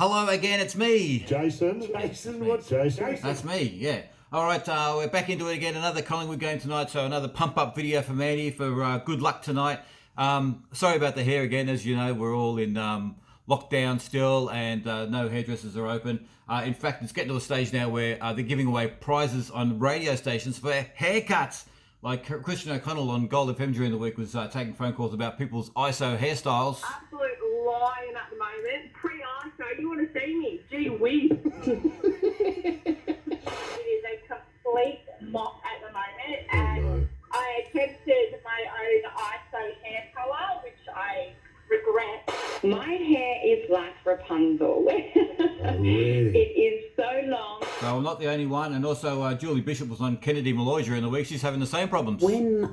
Hello again, it's me. Jason, what's Jason? That's me, yeah. All right, we're back into it again. Another Collingwood game tonight, so another pump-up video for Manny for good luck tonight. Sorry about the hair again. As you know, we're all in lockdown still, and no hairdressers are open. In fact, it's getting to a stage now where they're giving away prizes on radio stations for haircuts. Like Christian O'Connell on Gold FM during the week was taking phone calls about people's ISO hairstyles. Absolute lion at the moment. Pre-ISO, you want to see me? Gee whiz. It is a complete mop at the moment, and I attempted my own ISO hair colour, which I regret. My hair is like Rapunzel. It is so long. So I'm not the only one, and also Julie Bishop was on Kennedy Malloy during the week. She's having the same problems. When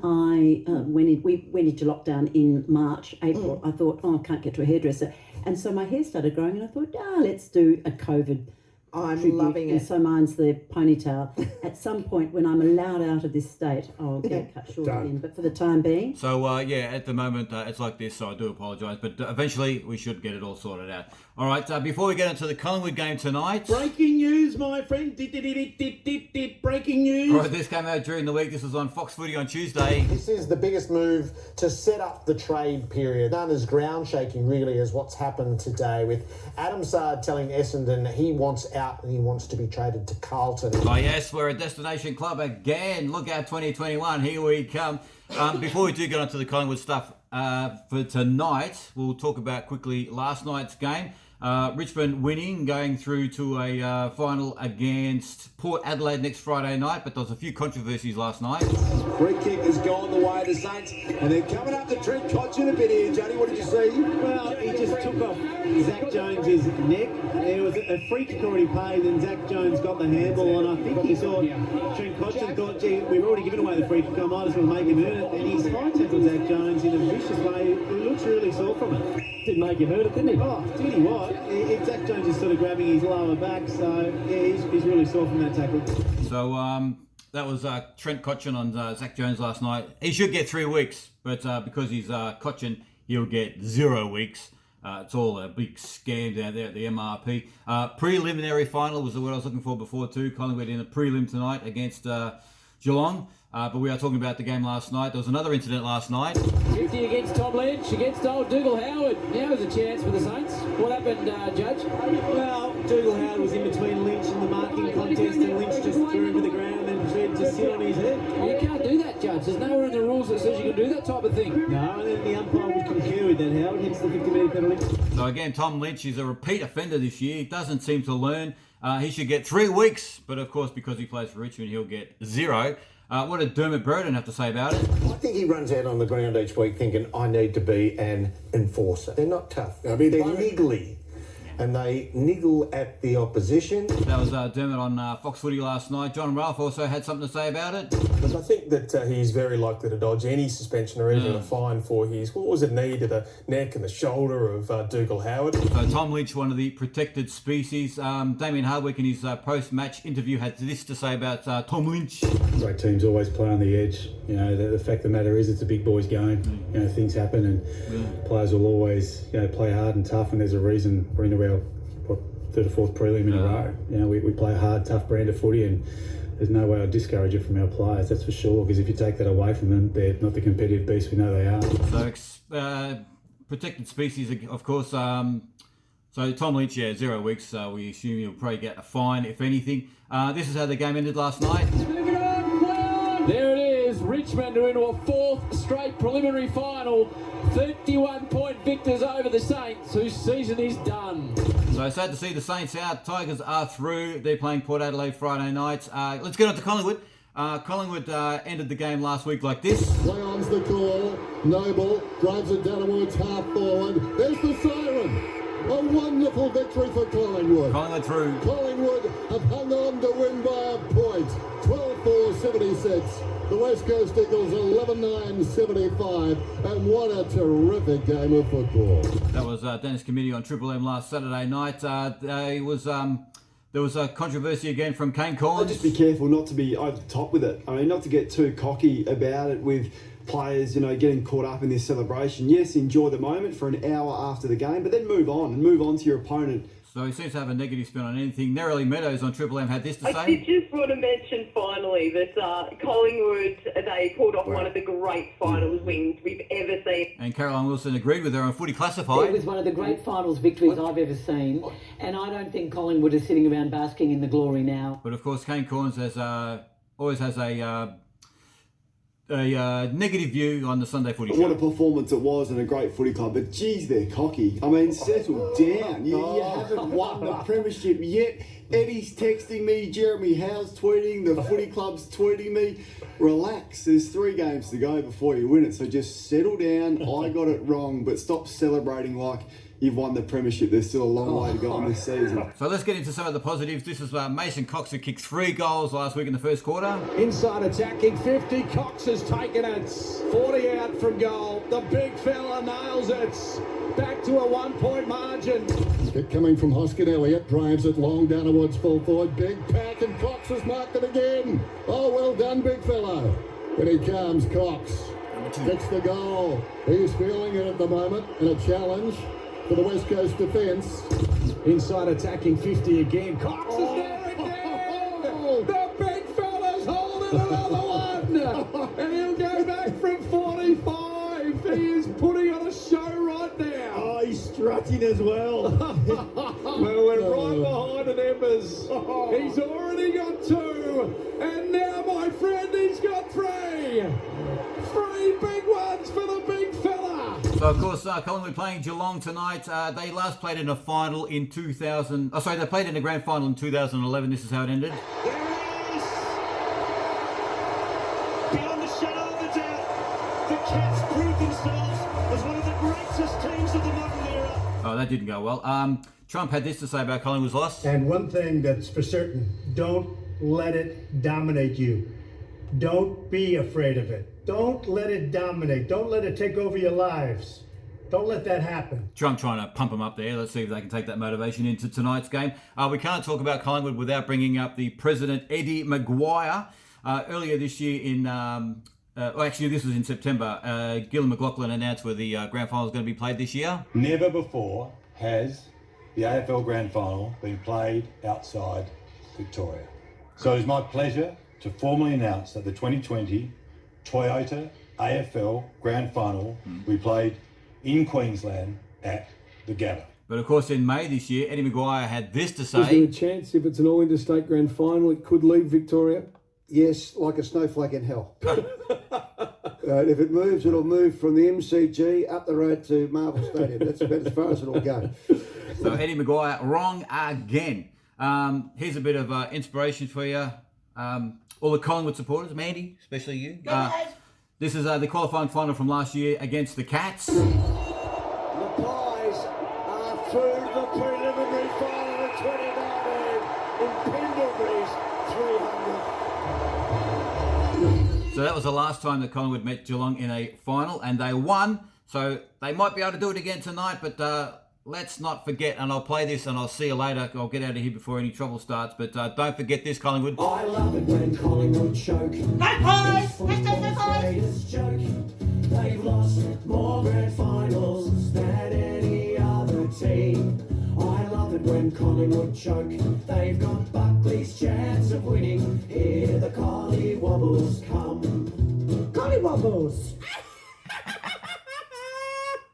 we went into lockdown in March, April, I thought, I can't get to a hairdresser. And so my hair started growing, and I thought, let's do a COVID I'm tribute. loving And it. so mine's the ponytail. At some point, when I'm allowed out of this state, I'll get it cut short Done. again. But for the time being, So at the moment it's like this, so I do apologise, but eventually we should get it all sorted out. All right, before we get into the Collingwood game tonight, Breaking news, my friend. Breaking news. all right, this came out during the week. This was on Fox Footy on Tuesday. This is the biggest move to set up the trade period. None as ground shaking, really, as what's happened today, with Adam Sard telling Essendon he wants out and he wants to be traded to Carlton. Oh yes, we're a destination club again. Look out 2021, here we come. Before we do get onto the Collingwood stuff for tonight, we'll talk about quickly last night's game. Richmond winning, going through to a final against Port Adelaide next Friday night, but there was a few controversies last night. Free kick has gone the way of the Saints, and they're coming up to Trent Cotchin a bit here. Johnny, what did you see? Well, he just took off Zach Jones's neck. There was a free kick already paid, and Zach Jones got the handball, and I think he thought, Trent Cotchin thought, gee, we've already given away the free kick, I might as well make him earn it. And he's high tackled Zach Jones in a vicious way. He looks really sore from it. Didn't make him hurt it, didn't he? Oh, did he what? Zach Jones is sort of grabbing his lower back, so yeah, he's really sore from that tackle. So that was Trent Cotchin on Zach Jones last night. He should get 3 weeks, but because he's Cotchin, he'll get 0 weeks. It's all a big scam down there at the MRP. Preliminary final was the word I was looking for before too. Collingwood in a prelim tonight against Geelong. But we are talking about the game last night. There was another incident last night. 50 against Tom Lynch, against old Dougal Howard. Now is a chance for the Saints. What happened, Judge? Well, Dougal Howard was in between Lynch and the marking contest, and Lynch just threw him to the ground and tried to sit on his head. You can't do that, Judge. There's nowhere in the rules that says you can do that type of thing. No, and then the umpire would concur with that, Howard, hence the 50-metre penalty. So again, Tom Lynch is a repeat offender this year. He doesn't seem to learn. He should get 3 weeks, but of course, because he plays for Richmond, he'll get 0. What did Dermot Brereton have to say about it? I think he runs out on the ground each week thinking, I need to be an enforcer. They're not tough. They're niggly. And they niggle at the opposition. That was Dermot on Fox Footy last night. John Ralph also had something to say about it. But I think that he's very likely to dodge any suspension or even a fine for his, what was it, knee to the neck and the shoulder of Dougal Howard. So Tom Lynch, one of the protected species. Damien Hardwick in his post-match interview had this to say about Tom Lynch. Great teams always play on the edge. You know, the fact of the matter is it's a big boys game. You know, things happen and players will always, play hard and tough, and there's a reason we're into our third or fourth prelim in a row. You know, we play a hard, tough brand of footy, and there's no way I'd discourage it from our players, that's for sure, because if you take that away from them, they're not the competitive beasts we know they are. So protected species, of course. So Tom Lynch, 0 weeks. We assume he'll probably get a fine, if anything. This is how the game ended last night. There it is. Richmond are into a 4th straight preliminary final. 31-point victors over the Saints, whose season is done. So sad to see the Saints out. Tigers are through. They're playing Port Adelaide Friday night. Let's get on to Collingwood. Collingwood ended the game last week like this. Play on's the call. Noble drives it down towards half forward. There's the siren. A wonderful victory for Collingwood. Collingwood through. Collingwood have hung on to win by a point. 12-4-76. The West Coast Eagles 11-9-75. And what a terrific game of football. That was Dennis Committee on Triple M last Saturday night. There was a controversy again from Kane Cornes. Just be careful not to be over the top with it. I mean, not to get too cocky about it with players, getting caught up in this celebration. Yes, enjoy the moment for an hour after the game, but then move on to your opponent So he seems to have a negative spin on anything. Nerily Meadows on Triple M had this to I say. did just want to mention finally that Collingwood, they pulled off one of the great finals wins we've ever seen. And Caroline Wilson agreed with her on Footy Classified. It was one of the great finals victories I've ever seen, and I don't think Collingwood is sitting around basking in the glory now. But of course, Kane Corns always has a negative view on the Sunday Footy Show. What a performance it was and a great footy club, but geez, they're cocky. I mean, settle down. You haven't won the premiership yet. Eddie's texting me, Jeremy Howe's tweeting, the footy club's tweeting me. Relax, there's 3 games to go before you win it, so just settle down. I got it wrong, but stop celebrating like you've won the premiership. There's still a long way to go in this season. So let's get into some of the positives. This is Mason Cox, who kicked 3 goals last week in the first quarter. Inside attacking 50. Cox has taken it. 40 out from goal. The big fella nails it. Back to a 1-point margin. It coming from Hoskin Elliott, drives it long down towards full forward. Big pack, and Cox has marked it again. Oh, well done, big fellow. When he comes, Cox gets the goal. He's feeling it at the moment, and a challenge for the West Coast defence. Inside attacking 50 again. Cox is there again. The big fella's holding another one. And he'll go back from 45. He is putting on a show right now. Oh, he's strutting as well. Well, we're right behind at Embers. He's already got 2. And now, my friend, he's got 3. 3 big ones for the big fella. So, of course, Collingwood playing Geelong tonight. They last played in a final in 2000. Oh, sorry, they played in a grand final in 2011. This is how it ended. There it is. Beyond the shadow of a doubt, the Cats proved themselves as one of the greatest teams of the modern era. Oh, that didn't go well. Trump had this to say about Collingwood's loss. And one thing that's for certain, don't let it dominate you. Don't be afraid of it. Don't let it dominate. Don't let it take over your lives. Don't let that happen. Trump trying to pump them up there. Let's see if they can take that motivation into tonight's game. We can't talk about Collingwood without bringing up the president, Eddie Maguire. Earlier this year actually this was in September, Gillon McLachlan announced where the grand final is going to be played this year. Never before has the AFL Grand Final been played outside Victoria. So it is my pleasure to formally announce that the 2020 Toyota AFL Grand Final we played in Queensland at the Gabba. But of course in May this year, Eddie Maguire had this to Is there say. a chance if it's an all-interstate grand final it could leave Victoria? Yes, like a snowflake in hell. If it moves, it'll move from the MCG up the road to Marvel Stadium. That's about as far as it'll go. So Eddie Maguire, wrong again. Here's a bit of inspiration for you. All the Collingwood supporters, Mandy, especially you. This is the qualifying final from last year against the Cats. The Pies are through the preliminary final of 2019 in Pendlebury's 300. So that was the last time that Collingwood met Geelong in a final, and they won. So they might be able to do it again tonight, but let's not forget, and I'll play this and I'll see you later. I'll get out of here before any trouble starts, but don't forget this, Collingwood. I love it when Collingwood choke. No Pies! Hashtag no Pies! Joke. They've lost more grand finals than any other team. I love it when Collingwood choke. They've got Buckley's chance of winning. Here the Collie Wobbles come. Collie Wobbles!